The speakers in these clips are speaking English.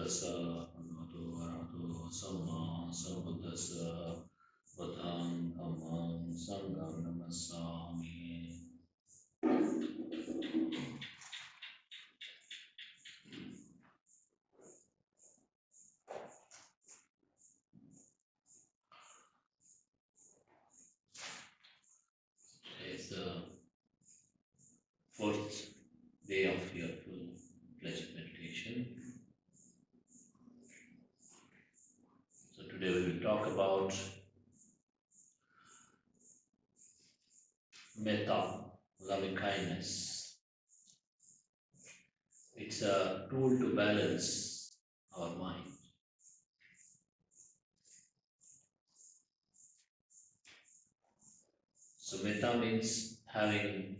tassa bhagavato arahato samma sambuddhassa buddhang dhammang sangham namassami. It's the fourth day of your full-fledged meditation. So today we will talk about metta, loving kindness. It's a tool to balance our mind. So metta means having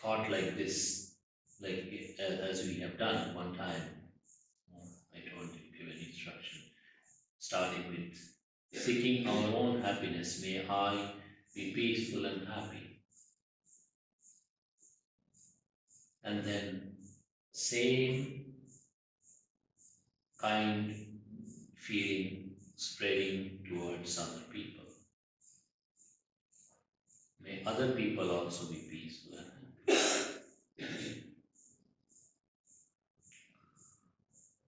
thought like this, like as we have done one time. I told you, give an instruction, starting with seeking our own happiness. May I be peaceful and happy. And then same kind feeling spreading towards other people. May other people also be peaceful and happy.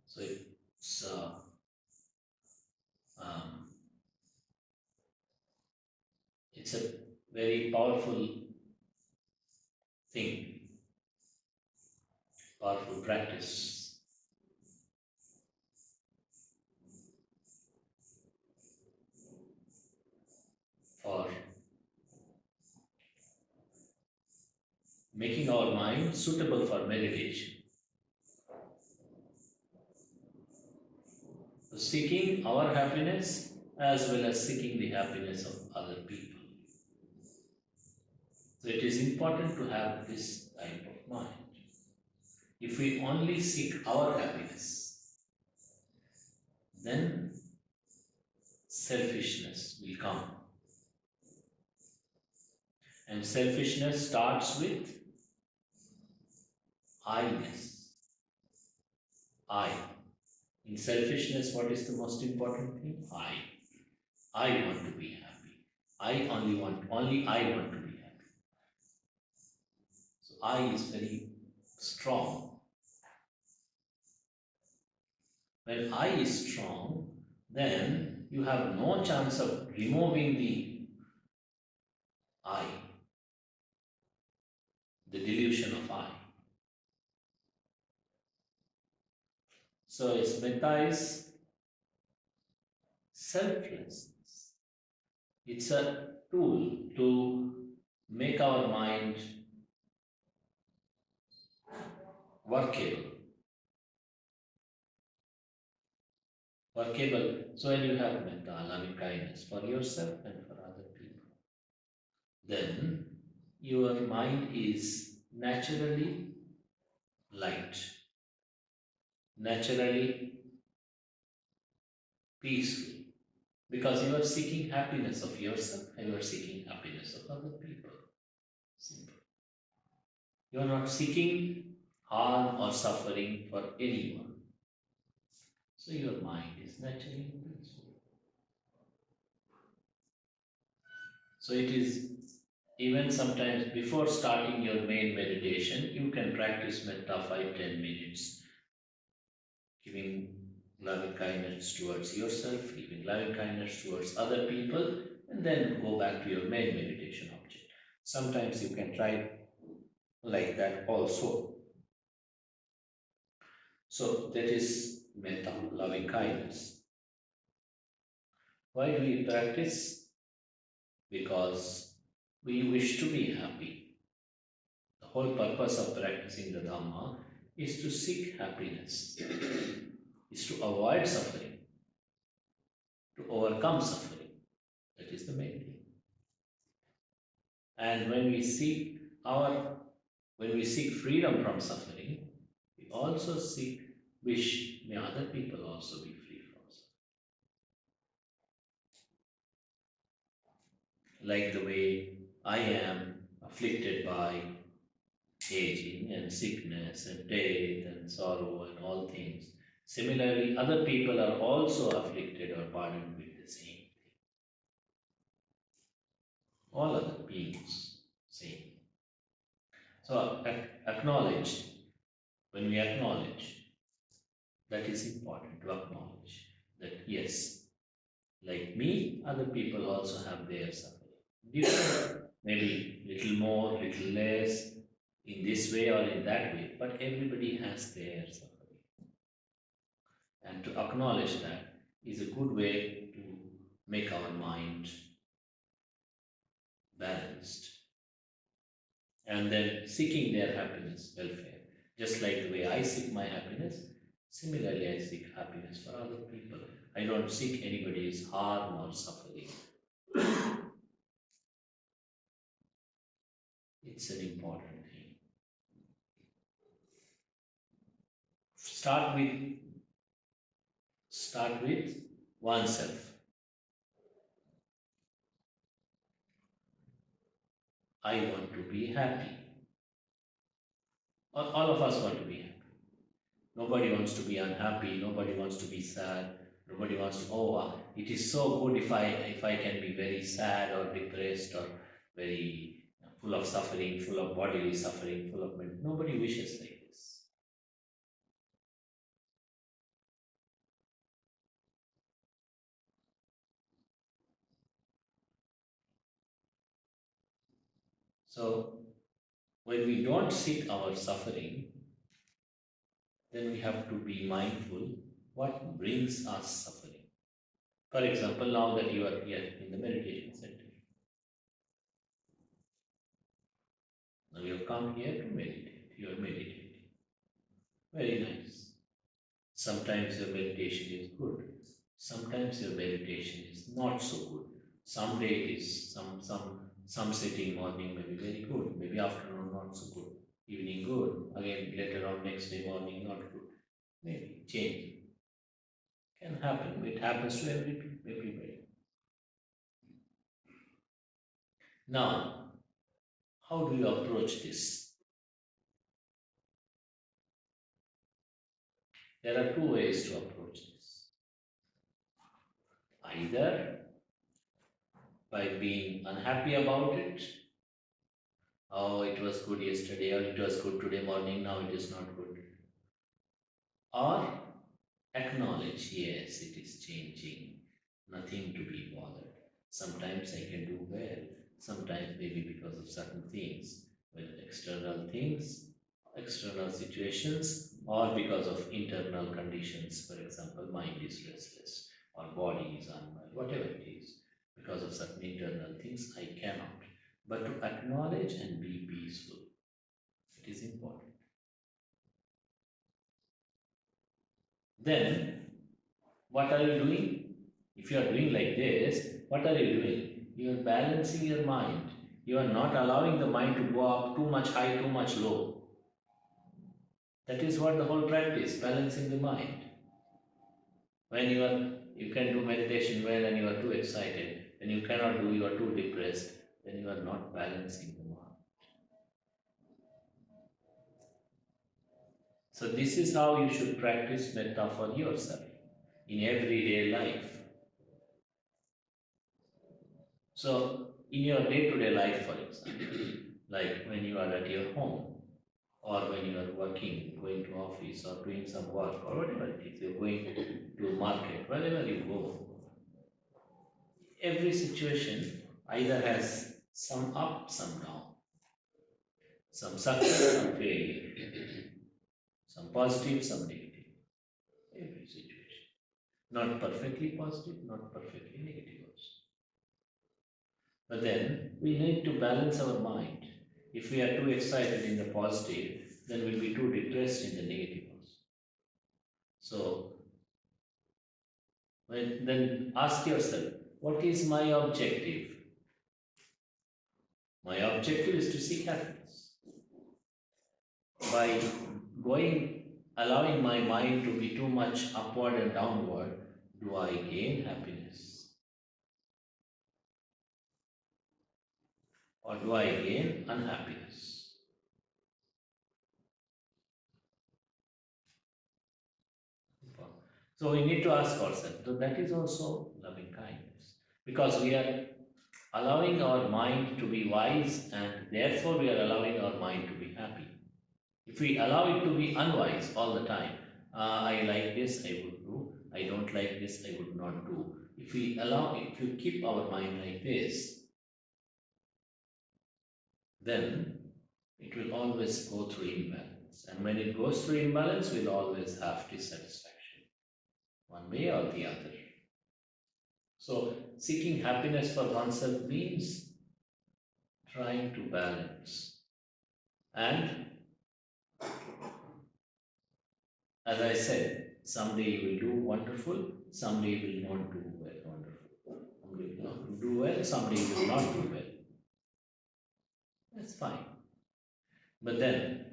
So it's a very powerful thing, powerful practice. For making our mind suitable for meditation. So seeking our happiness as well as seeking the happiness of other people. So it is important to have this type of mind. If we only seek our happiness, then selfishness will come. And selfishness starts with I-ness. I. In selfishness, what is the most important thing? I. I want to be happy. Only I want to be happy. So I is very strong. When I is strong, then you have no chance of removing the I, the delusion of I. So its metta is selflessness. It's a tool to make our mind workable. So when you have metta, loving kindness for yourself and for other people, then your mind is naturally light, naturally peaceful, because you are seeking happiness of yourself and you are seeking happiness of other people. Simple. You are not seeking harm or suffering for anyone. So your mind is naturally peaceful. So it is even sometimes before starting your main meditation, you can practice metta 5-10 minutes, giving loving kindness towards yourself, giving loving kindness towards other people, and then go back to your main meditation object. Sometimes you can try like that also. So that is metta, loving kindness. Why do we practice? Because we wish to be happy. The whole purpose of practicing the Dhamma is to seek happiness, is to avoid suffering, to overcome suffering. That is the main thing. And when we seek freedom from suffering, we also wish may other people also be free from suffering. Like the way I am afflicted by aging and sickness and death and sorrow and all things. Similarly, other people are also afflicted or burdened with the same. All other beings, same. So acknowledge, when we acknowledge, that is important to acknowledge that yes, like me, other people also have their suffering. Different, maybe little more, little less, in this way or in that way, but everybody has their suffering. And to acknowledge that is a good way to make our mind balanced. And then seeking their happiness, welfare. Just like the way I seek my happiness, similarly I seek happiness for other people. I don't seek anybody's harm or suffering. It's an important thing. Start with oneself. I want to be happy. All of us want to be happy. Nobody wants to be unhappy. Nobody wants to be sad. Nobody wants to. Oh, it is so good if I can be very sad or depressed or very full of suffering, full of bodily suffering, full of mental. Nobody wishes like this. So when we don't seek our suffering, then we have to be mindful what brings us suffering. For example, now that you are here in the meditation center, now you have come here to meditate. You are meditating. Very nice. Sometimes your meditation is good. Sometimes your meditation is not so good. Some day it is some sitting morning may be very good. Maybe afternoon not so good. Evening good. Again later on next day morning not good. Maybe change can happen. It happens to everybody. Now, how do you approach this? There are two ways to approach this. Either by being unhappy about it, oh, it was good yesterday, or it was good today morning, now it is not good. Or acknowledge, yes, it is changing, nothing to be bothered. Sometimes I can do well, sometimes maybe because of certain things, well, external things, external situations, or because of internal conditions. For example, mind is restless, or body is unwell, whatever it is, because of certain internal things, I cannot. But to acknowledge and be peaceful, it is important. Then, what are you doing? If you are doing like this, what are you doing? You are balancing your mind. You are not allowing the mind to go up too much high, too much low. That is what the whole practice, balancing the mind. When you can do meditation well and you are too excited, when you cannot do, you are too depressed, then you are not balancing the mind. So this is how you should practice metta for yourself in everyday life. So in your day-to-day life, for example, like when you are at your home, or when you are working, going to office or doing some work or whatever it is, you're going to market, wherever you go, every situation either has some up, some down, some success, some failure, some positive, some negative. Every situation. Not perfectly positive, not perfectly negative also. But then we need to balance our mind. If we are too excited in the positive, then we'll be too depressed in the negative also. So then ask yourself, what is my objective? My objective is to seek happiness. By allowing my mind to be too much upward and downward, do I gain happiness? Or do I gain unhappiness? So we need to ask ourselves, so that is also loving kindness. Because we are allowing our mind to be wise and therefore we are allowing our mind to be happy. If we allow it to be unwise all the time, I like this, I would do, I don't like this, I would not do. If we keep our mind like this, then it will always go through imbalance. And when it goes through imbalance, we'll always have dissatisfaction, one way or the other. So, seeking happiness for oneself means trying to balance. And as I said, someday you will do wonderful, someday you will not do well, wonderful. Someday you will not do well, someday you will not do well. That's fine. But then,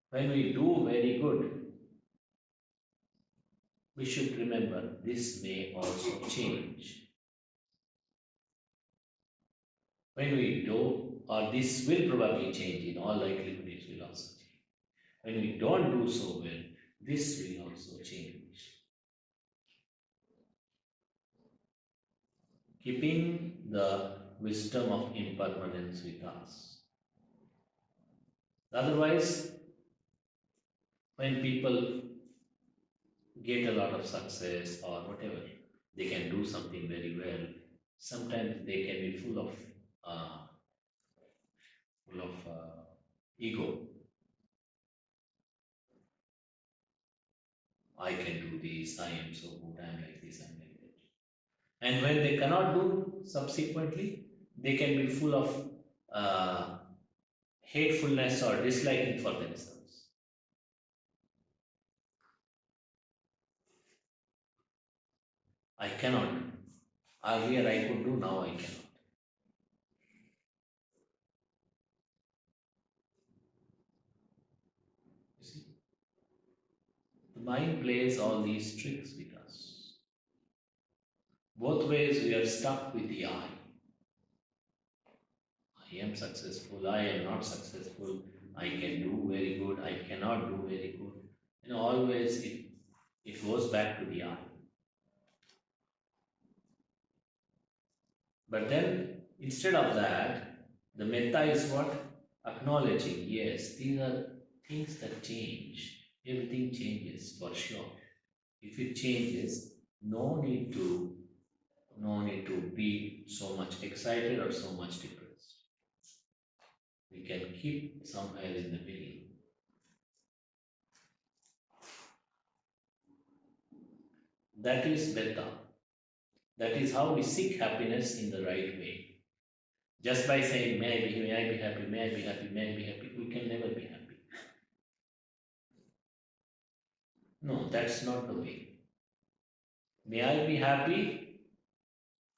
when we do very good, we should remember this may also change. When we do, or this will probably change, in all likelihood it will also change. When we don't do so well, this will also change. Keeping the wisdom of impermanence with us. Otherwise, when people get a lot of success or whatever, they can do something very well. Sometimes they can be uh, full of ego. I can do this. I am so good. I am like this. I am like that. And when they cannot do subsequently, they can be full of uh, hatefulness or disliking for themselves. I cannot. Earlier I could do, now I cannot. You see? The mind plays all these tricks with us. Both ways we are stuck with the I. I am successful, I am not successful, I can do very good, I cannot do very good. Always it goes back to the I. But then instead of that, the metta is what? Acknowledging, yes, these are things that change. Everything changes for sure. If it changes, no need to be so much excited or so much depressed. We can keep somewhere in the middle. That is metta. That is how we seek happiness in the right way. Just by saying, may I be happy, may I be happy, may I be happy, we can never be happy. No, that's not the way. May I be happy?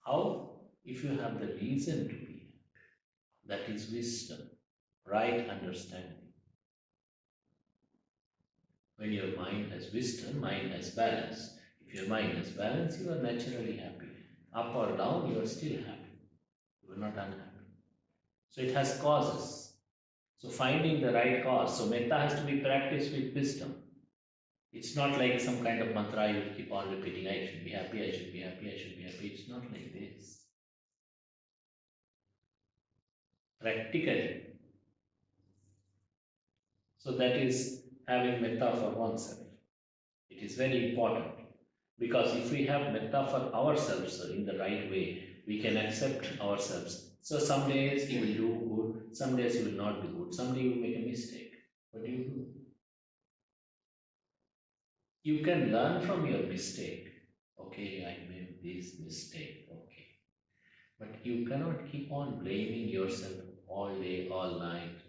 How? If you have the reason to be happy. That is wisdom, right understanding. When your mind has wisdom, mind has balance. If your mind has balance, you are naturally happy. Up or down, you are still happy. You are not unhappy. So it has causes. So finding the right cause. So metta has to be practiced with wisdom. It's not like some kind of mantra you keep on repeating, I should be happy, I should be happy, I should be happy. It's not like this. Practically. So that is having metta for oneself. It is very important because if we have metta for ourselves in the right way, we can accept ourselves. So some days you will do good, some days you will not do good, some days you will make a mistake. What do you do? You can learn from your mistake. Okay, I made this mistake. Okay. But you cannot keep on blaming yourself all day, all night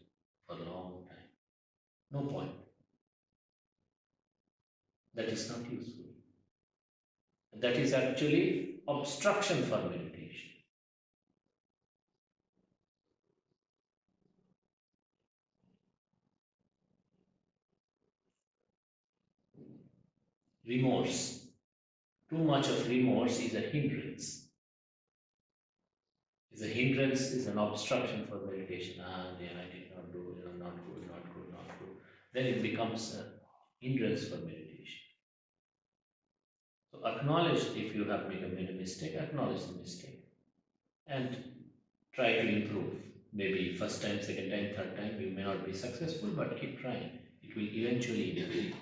for a long time. No point. That is not useful. That is actually obstruction for meditation. Remorse. Too much of remorse is a hindrance. Is an obstruction for meditation. Yeah, I did not do, not good, not good, not good. Then it becomes a hindrance for meditation. Acknowledge if you have made a mistake, acknowledge the mistake and try to improve. Maybe first time, second time, third time, you may not be successful, but keep trying. It will eventually improve.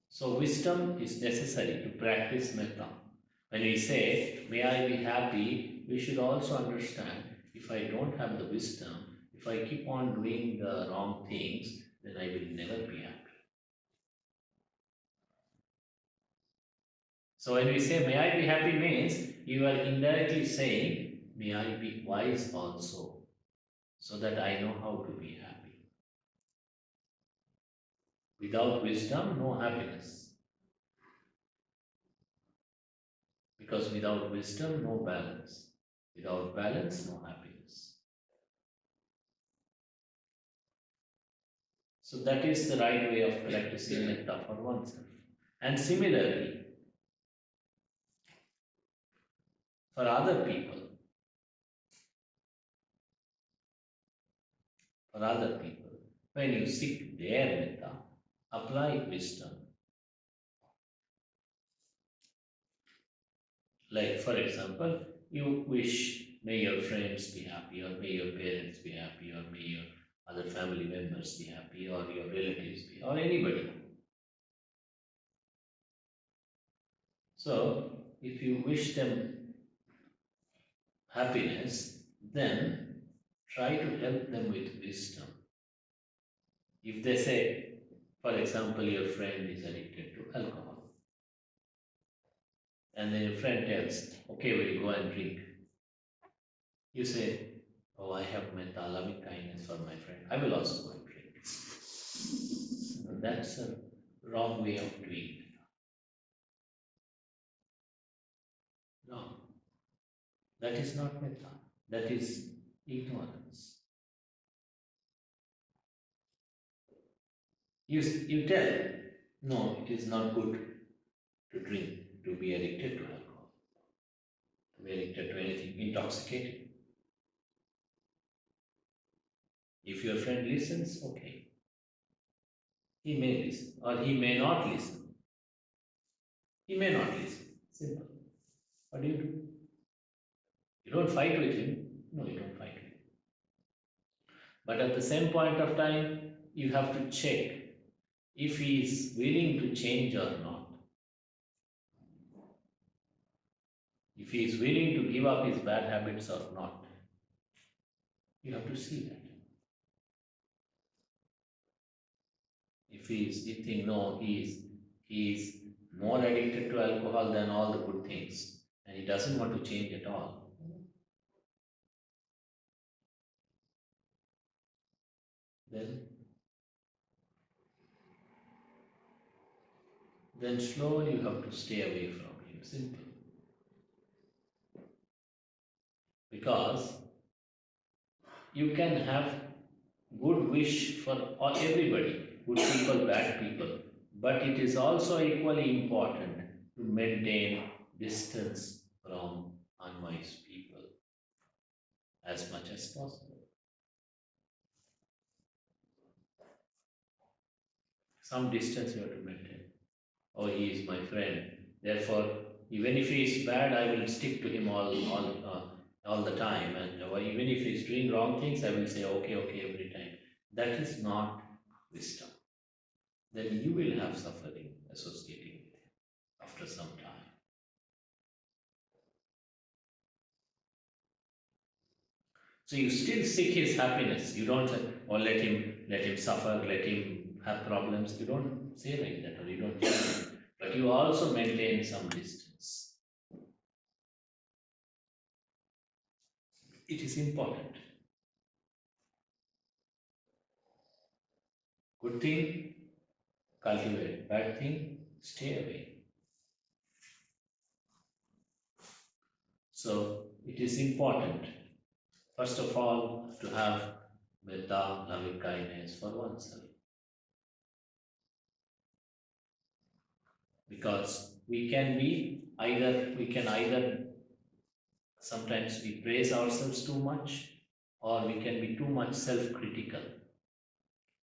So wisdom is necessary to practice metta. When we say, may I be happy, we should also understand, if I don't have the wisdom, if I keep on doing the wrong things, then I will never be happy. So when we say, may I be happy means, you are indirectly saying, may I be wise also, so that I know how to be happy. Without wisdom, no happiness. Because without wisdom, no balance. Without balance, no happiness. So that is the right way of practicing metta for oneself. And similarly, for other people, when you seek their metta, apply wisdom. Like, for example, you wish, may your friends be happy, or may your parents be happy, or may your other family members be happy, or your relatives be, or anybody. So, if you wish them happiness, then try to help them with wisdom. If they say, for example, your friend is addicted to alcohol, and then your friend tells, okay, we'll go and drink. You say, oh, I have metta, loving kindness for my friend, I will also go and drink. No, that's a wrong way of doing it. No, that is not metta, that is ignorance. You tell, no, it is not good to drink, to be addicted to alcohol, to be addicted to anything intoxicating. If your friend listens, okay. He may listen, or he may not listen. He may not listen. Simple. What do? You don't fight with him. No, you don't fight with him. But at the same point of time, you have to check if he is willing to change or not. If he is willing to give up his bad habits or not. You have to see that. If you think, no, he is more addicted to alcohol than all the good things, and he doesn't want to change at all, then slowly you have to stay away from him. Simple. Because you can have good wish for everybody, good people, bad people, but it is also equally important to maintain distance from unwise people as much as possible. Some distance you have to maintain. Oh, he is my friend. Therefore, even if he is bad, I will stick to him all the time. And even if he is doing wrong things, I will say, okay, every time. That is not wisdom. Then you will have suffering associating with him after some time. So you still seek his happiness. You don't say, oh, let him suffer, let him have problems. You don't say like that, or you don't say that. But you also maintain some distance. It is important. Good thing, cultivate. Bad thing, stay away. So it is important, first of all, to have metta, loving kindness for oneself. Because we can either sometimes we praise ourselves too much, or we can be too much self-critical,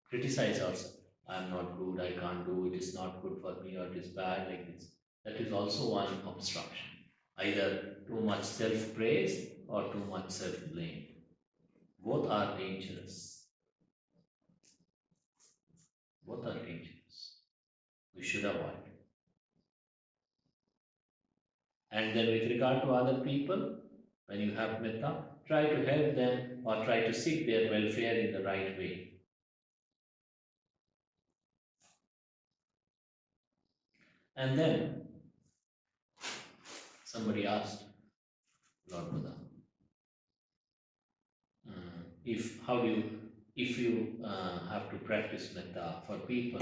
criticize ourselves. I'm not good, I can't do, it is not good for me, or it is bad like this. That is also one obstruction. Either too much self-praise or too much self-blame. Both are dangerous. Both are dangerous. We should avoid. And then with regard to other people, when you have metta, try to help them or try to seek their welfare in the right way. And then somebody asked Lord Buddha, if you have to practice metta for people,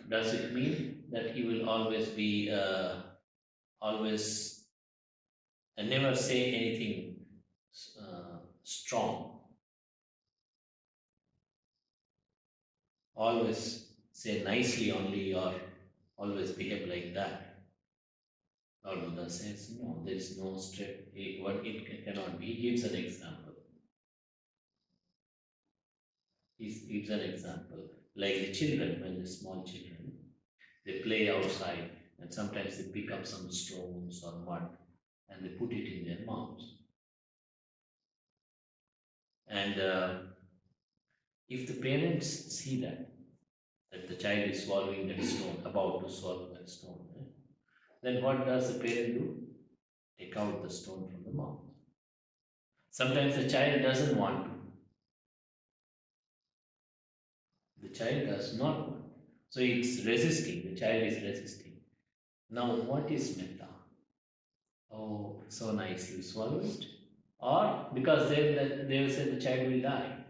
does it mean that you will always be always and never say anything strong, always say nicely only, or always behave like that? Lord Buddha says, no, there is no strict, what it cannot be. He gives an example. He gives an example. Like the children, when the small children, they play outside and sometimes they pick up some stones or mud and they put it in their mouths. And if the parents see that the child is swallowing that stone, about to swallow that stone, then what does the parent do? Take out the stone from the mouth. Sometimes the child doesn't want to. The child does not want. So it's resisting. The child is resisting. Now, what is metta? Oh, so nice, you swallow it. Or because then they will say the child will die.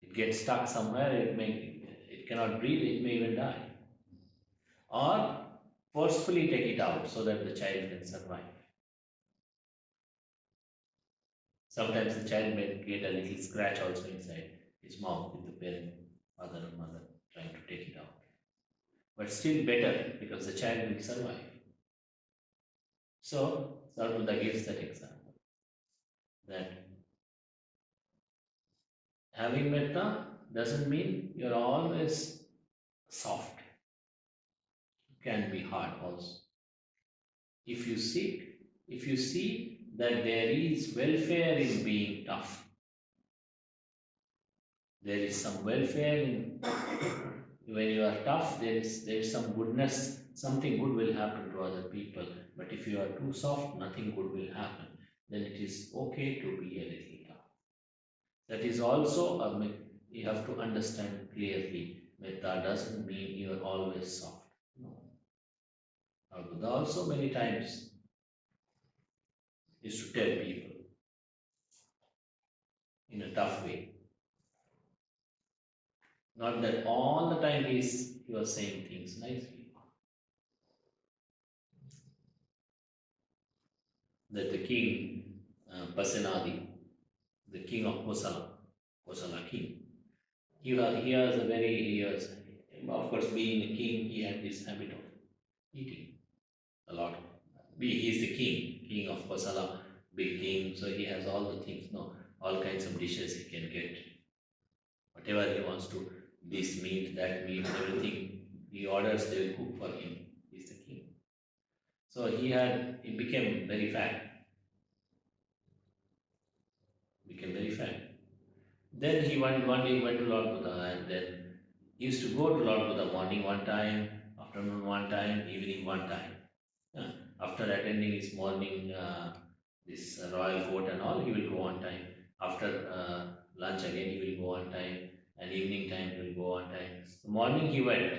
It gets stuck somewhere, it cannot breathe, it may even die. Or forcefully take it out so that the child can survive. Sometimes the child may get a little scratch also inside his mouth with the parent, father or mother trying to take it out. But still better because the child will survive. So Sarvada gives that example that having metta doesn't mean you're always soft. It can be hard also. If you see that there is welfare in being tough, there is some welfare in when you are tough, there is some goodness, something good will happen to other people. But if you are too soft, nothing good will happen. Then it is okay to be a little tough. That is also a myth. You have to understand clearly. Metta doesn't mean you are always soft. No. Our Buddha also many times is to tell people in a tough way. Not that all the time he was saying things nicely. That the king, Pasenadi, the king of Kosala king, of course, being a king, he had this habit of eating a lot. He is the king of Kosala, big king, so he has all the things, no, all kinds of dishes he can get. Whatever he wants to, this meat, that meat, everything he orders, they will cook for him. He's the king. So he became very fat. Then one day he went to Lord Buddha, and then he used to go to Lord Buddha morning one time, afternoon one time, evening one time. Uh, After attending his morning this royal court and all, he will go one time. After lunch again, he will go one time, and evening time he will go one time. The morning he went.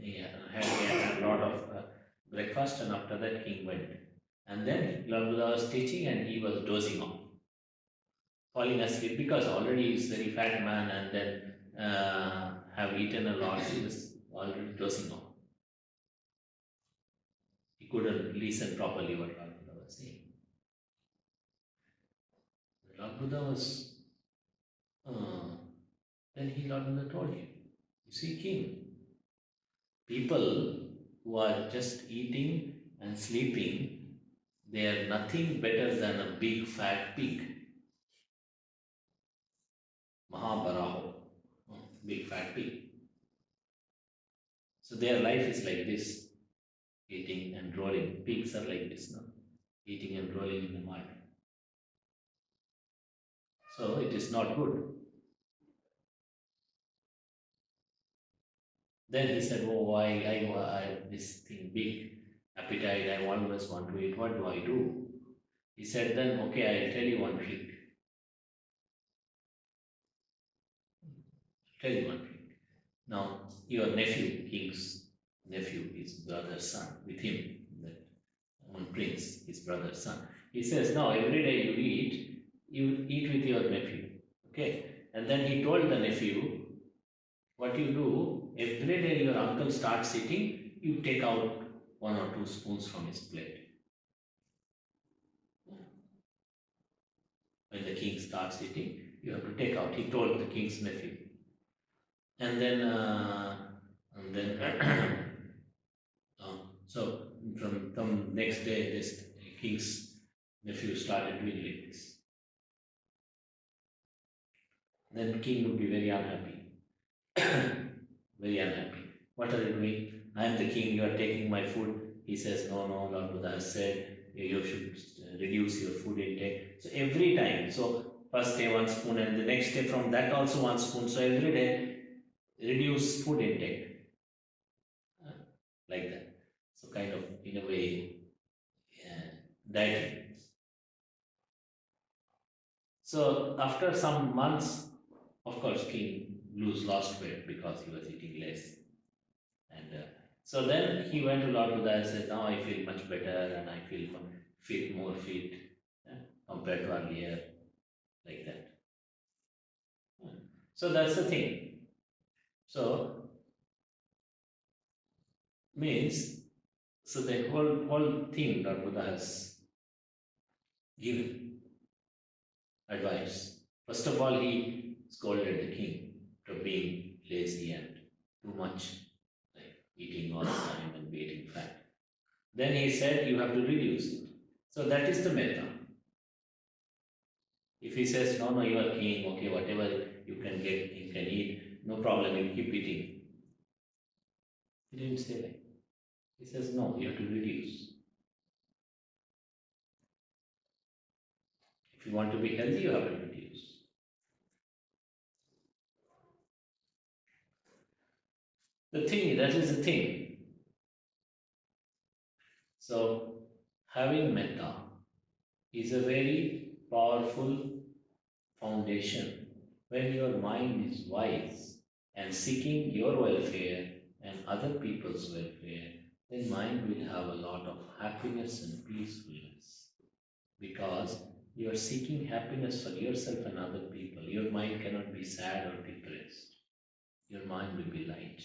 He had a lot of breakfast, and after that king went. And then Lord Buddha was teaching, and he was dozing off, falling asleep because already he's very fat man, and then have eaten a lot. He was already dozing off. He couldn't listen properly what Lord Buddha was saying. Lord Buddha was Lord Buddha told him, you see, king, people who are just eating and sleeping, they are nothing better than a big fat pig. Mahabaraho. big fat pig. So their life is like this, eating and rolling. Pigs are like this, no? Eating and rolling in the mud. So it is not good. Then he said, oh, I have this thing, big appetite, I always want to eat. What do I do? He said, then, okay, I'll tell you one trick. Tell you one trick. Now, your nephew, king's nephew, his brother's son, with him, that one prince, his brother's son. He says, now every day you eat with your nephew. Okay? And then he told the nephew, what you do, every day your uncle starts eating, you take out 1 or 2 spoons from his plate. When the king starts eating, you have to take out. He told the king's nephew. And then, so from next day, this king's nephew started doing like this. Then king would be very unhappy. Very unhappy. What are you doing? I am the king, you are taking my food. He says, no, Lord Buddha has said, you should reduce your food intake. So every time, so first day 1 spoon and the next day from that also 1 spoon. So every day, reduce food intake. Like that. So kind of, in a way, dieting. So after some months, of course, king lost weight because he was eating less. And so then he went to Lord Buddha and said, now I feel much better and I feel more fit compared to earlier, like that. So that's the thing. So means, so the whole thing Lord Buddha has given advice. First of all, he scolded the king for being lazy and too much, like eating all the time and getting fat. Then he said, you have to reduce it. So that is the metta. If he says, no, you are king, okay, whatever you can get, you can eat, no problem, you keep eating. He didn't say that. He says, no, you have to reduce. If you want to be healthy, you have to reduce. That is the thing. So, having metta is a very powerful foundation. When your mind is wise and seeking your welfare and other people's welfare, then mind will have a lot of happiness and peacefulness. Because you are seeking happiness for yourself and other people. Your mind cannot be sad or depressed. Your mind will be light.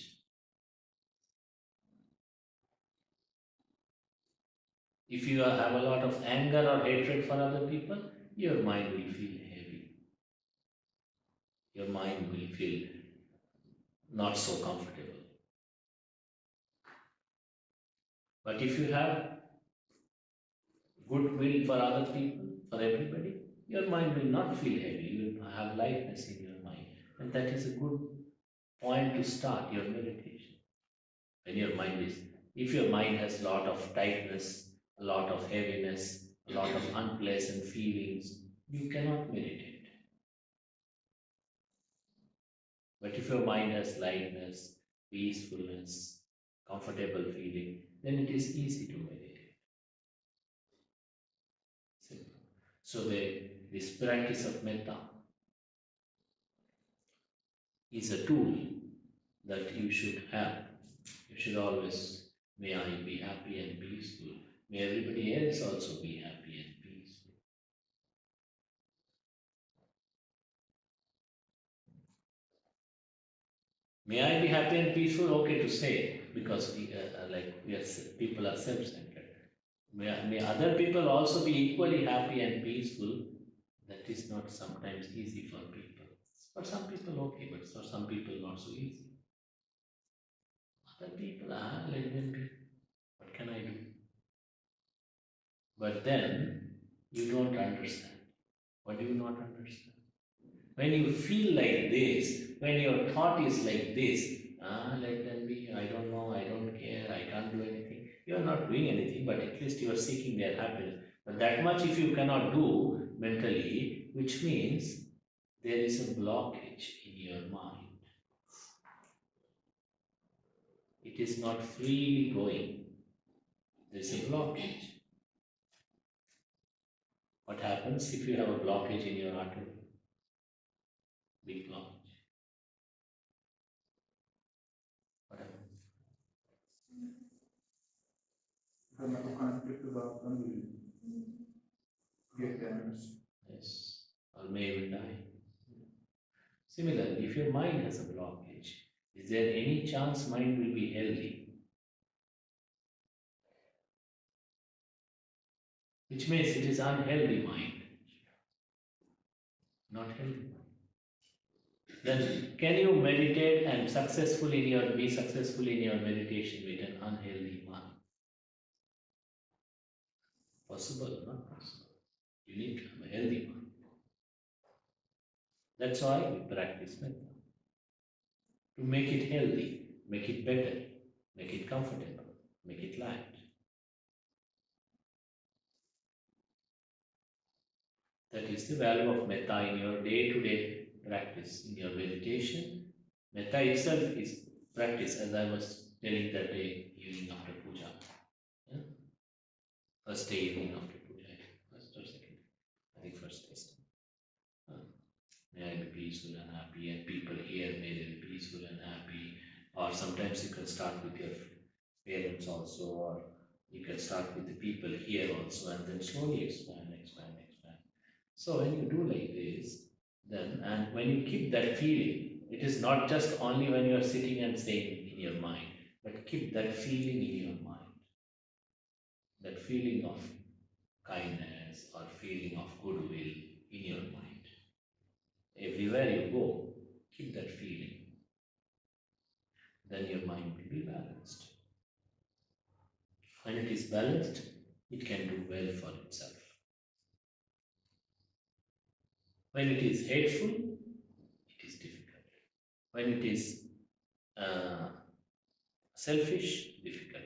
If you have a lot of anger or hatred for other people, your mind will feel heavy. Your mind will feel not so comfortable. But if you have goodwill for other people, for everybody, your mind will not feel heavy. You will have lightness in your mind. And that is a good point to start your meditation. When your mind is, if your mind has a lot of tightness, a lot of heaviness, a lot of unpleasant feelings, you cannot meditate. But if your mind has lightness, peacefulness, comfortable feeling, then it is easy to meditate. Simple. So this practice of metta is a tool that you should have. You should always, may I be happy and peaceful. May everybody else also be happy and peaceful. May I be happy and peaceful? Okay to say, because people are self-centered. May other people also be equally happy and peaceful. That is not sometimes easy for people. For some people, okay, but for some people, not so easy. Other people, let them be. What can I do? But then you don't understand. What do you not understand? When you feel like this, when your thought is like this, let them be, I don't know, I don't care, I can't do anything. You are not doing anything, but at least you are seeking their happiness. But that much if you cannot do mentally, which means there is a blockage in your mind. It is not freely going. There is a blockage. What happens if you have a blockage in your artery? Big blockage. What happens? If I'm not connected to the organ, will get damaged. Yes. Or may even die. Similarly, if your mind has a blockage, is there any chance mind will be healthy? Which means it is unhealthy mind, not healthy. Then can you meditate and be successful in your meditation with an unhealthy mind? Possible, not possible. You need to have a healthy mind. That's why we practice metta. To make it healthy, make it better, make it comfortable, make it light. That is the value of metta in your day-to-day practice, in your meditation. Metta itself is practice, as I was telling that day evening after puja. Yeah? First day evening after puja, first or second, I think first day. May I be peaceful and happy, and people here may they be peaceful and happy. Or sometimes you can start with your parents also, or you can start with the people here also, and then slowly expand, expand, expand. So when you do like this, then, and when you keep that feeling, it is not just only when you are sitting and saying in your mind, but keep that feeling in your mind, that feeling of kindness or feeling of goodwill in your mind. Everywhere you go, keep that feeling. Then your mind will be balanced. When it is balanced, it can do well for itself. When it is hateful, it is difficult. When it is selfish, difficult.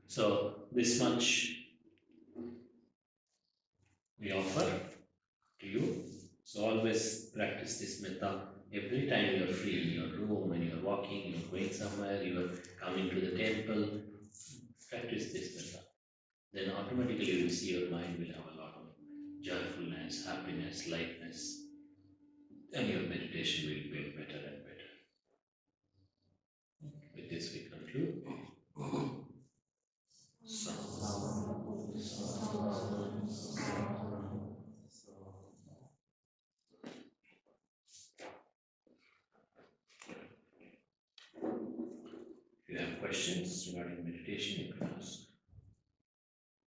So this much we offer to you. So always practice this metta every time you are free in your room, when you are walking, you are going somewhere, you are coming to the temple. Practice this metta. Then automatically you will see your mind will have a lot of joyfulness, happiness, lightness, and your meditation will get better and better. With this we conclude. If you have questions regarding meditation, you can ask.